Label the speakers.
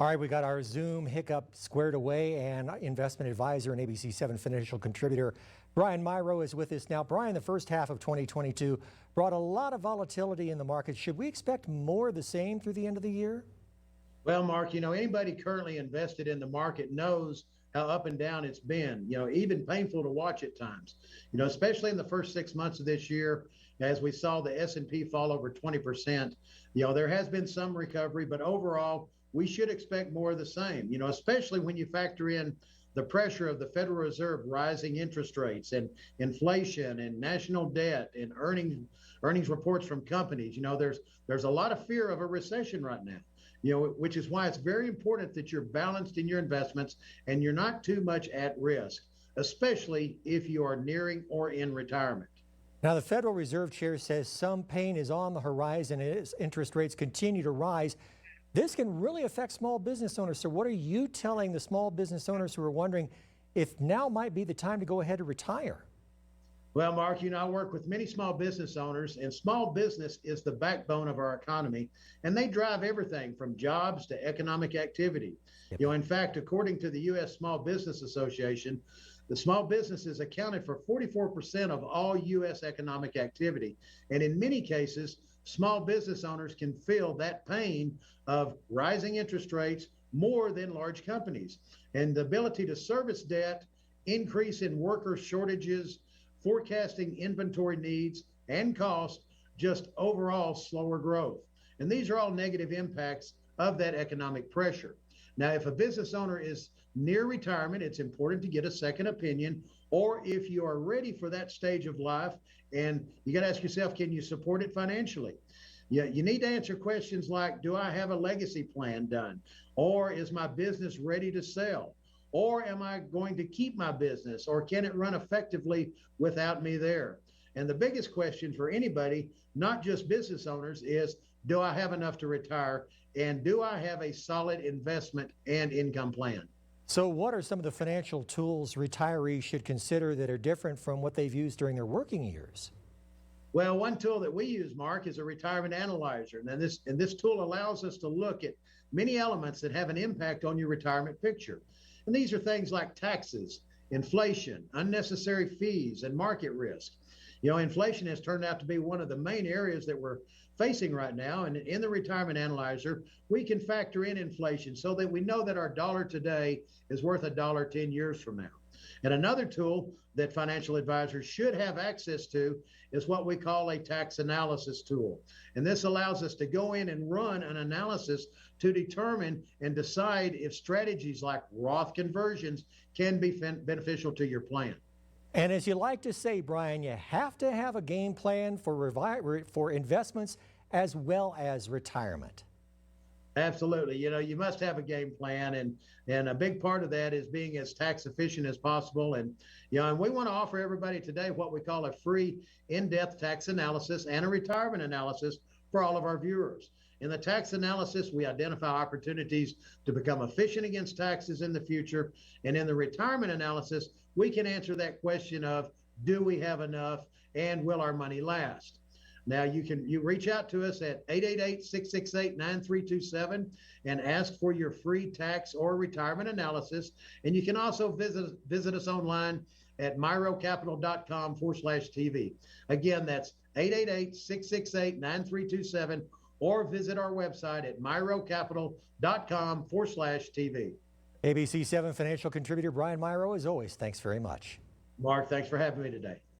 Speaker 1: All right, we got our Zoom hiccup squared away, and investment advisor and ABC-7 financial contributor Brian Mirau is with us now. Brian, the first half of 2022 brought a lot of volatility in the market. Should we expect more of the same through the end of the year?
Speaker 2: Well, Mark, anybody currently invested in the market knows how up and down it's been, even painful to watch at times, especially in the first 6 months of this year, as we saw the S&P fall over 20%. There has been some recovery, but overall, we should expect more of the same, especially when you factor in the pressure of the Federal Reserve rising interest rates and inflation and national debt and earnings reports from companies. There's a lot of fear of a recession right now, which is why it's very important that you're balanced in your investments and you're not too much at risk, especially if you are nearing or in retirement.
Speaker 1: Now, the Federal Reserve Chair says some pain is on the horizon as interest rates continue to rise. This can really affect small business owners. So what are you telling the small business owners who are wondering if now might be the time to go ahead and retire?
Speaker 2: Well, Mark, I work with many small business owners, and small business is the backbone of our economy, and they drive everything from jobs to economic activity.
Speaker 1: Yep.
Speaker 2: In fact, according to the U.S. Small Business Association, the small businesses accounted for 44% of all U.S. economic activity. And in many cases, small business owners can feel that pain of rising interest rates more than large companies. And the ability to service debt, increase in worker shortages, forecasting inventory needs and costs, just overall slower growth. And these are all negative impacts of that economic pressure. Now, if a business owner is near retirement, it's important to get a second opinion, or if you are ready for that stage of life, and you got to ask yourself, can you support it financially? You need to answer questions like, do I have a legacy plan done? Or is my business ready to sell? Or am I going to keep my business? Or can it run effectively without me there? And the biggest question for anybody, not just business owners, is do I have enough to retire? And do I have a solid investment and income plan?
Speaker 1: So what are some of the financial tools retirees should consider that are different from what they've used during their working years?
Speaker 2: Well, one tool that we use, Mark, is a retirement analyzer. And this tool allows us to look at many elements that have an impact on your retirement picture. And these are things like taxes, inflation, unnecessary fees, and market risk. Inflation has turned out to be one of the main areas that we're facing right now. And in the retirement analyzer, we can factor in inflation so that we know that our dollar today is worth a dollar 10 years from now. And another tool that financial advisors should have access to is what we call a tax analysis tool. And this allows us to go in and run an analysis to determine and decide if strategies like Roth conversions can be beneficial to your plan.
Speaker 1: And as you like to say, Brian, you have to have a game plan for investments as well as retirement.
Speaker 2: Absolutely. You must have a game plan, and a big part of that is being as tax efficient as possible. And and we want to offer everybody today what we call a free in-depth tax analysis and a retirement analysis for all of our viewers. In the tax analysis, we identify opportunities to become efficient against taxes in the future. And in the retirement analysis, we can answer that question of, do we have enough and will our money last? Now, you reach out to us at 888-668-9327 and ask for your free tax or retirement analysis. And you can also visit us online at miraucapital.com/TV. Again, that's 888-668-9327, or visit our website at miraucapital.com/TV.
Speaker 1: ABC-7 financial contributor Brian Mirau, as always, thanks very much.
Speaker 2: Mark, thanks for having me today.